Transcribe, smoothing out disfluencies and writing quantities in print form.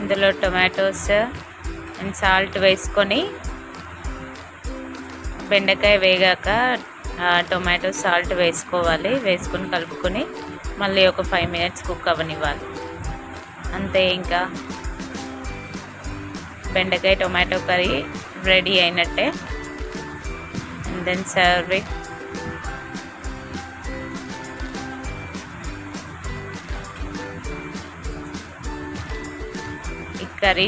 ఇందులో tomatoes and salt వేసుకొని బెండకాయ వేగాక టొమాటో సాల్ట్ వేసుకోవాలి. వేసుకొని కలుపుకొని మళ్ళీ ఒక 5 minutes కుక్ అవ్వనివ్వాలి. అంతే, ఇంకా బెండకాయ టొమాటో కర్రీ రెడీ అయినట్టే. And then serve it. ఈ కర్రీ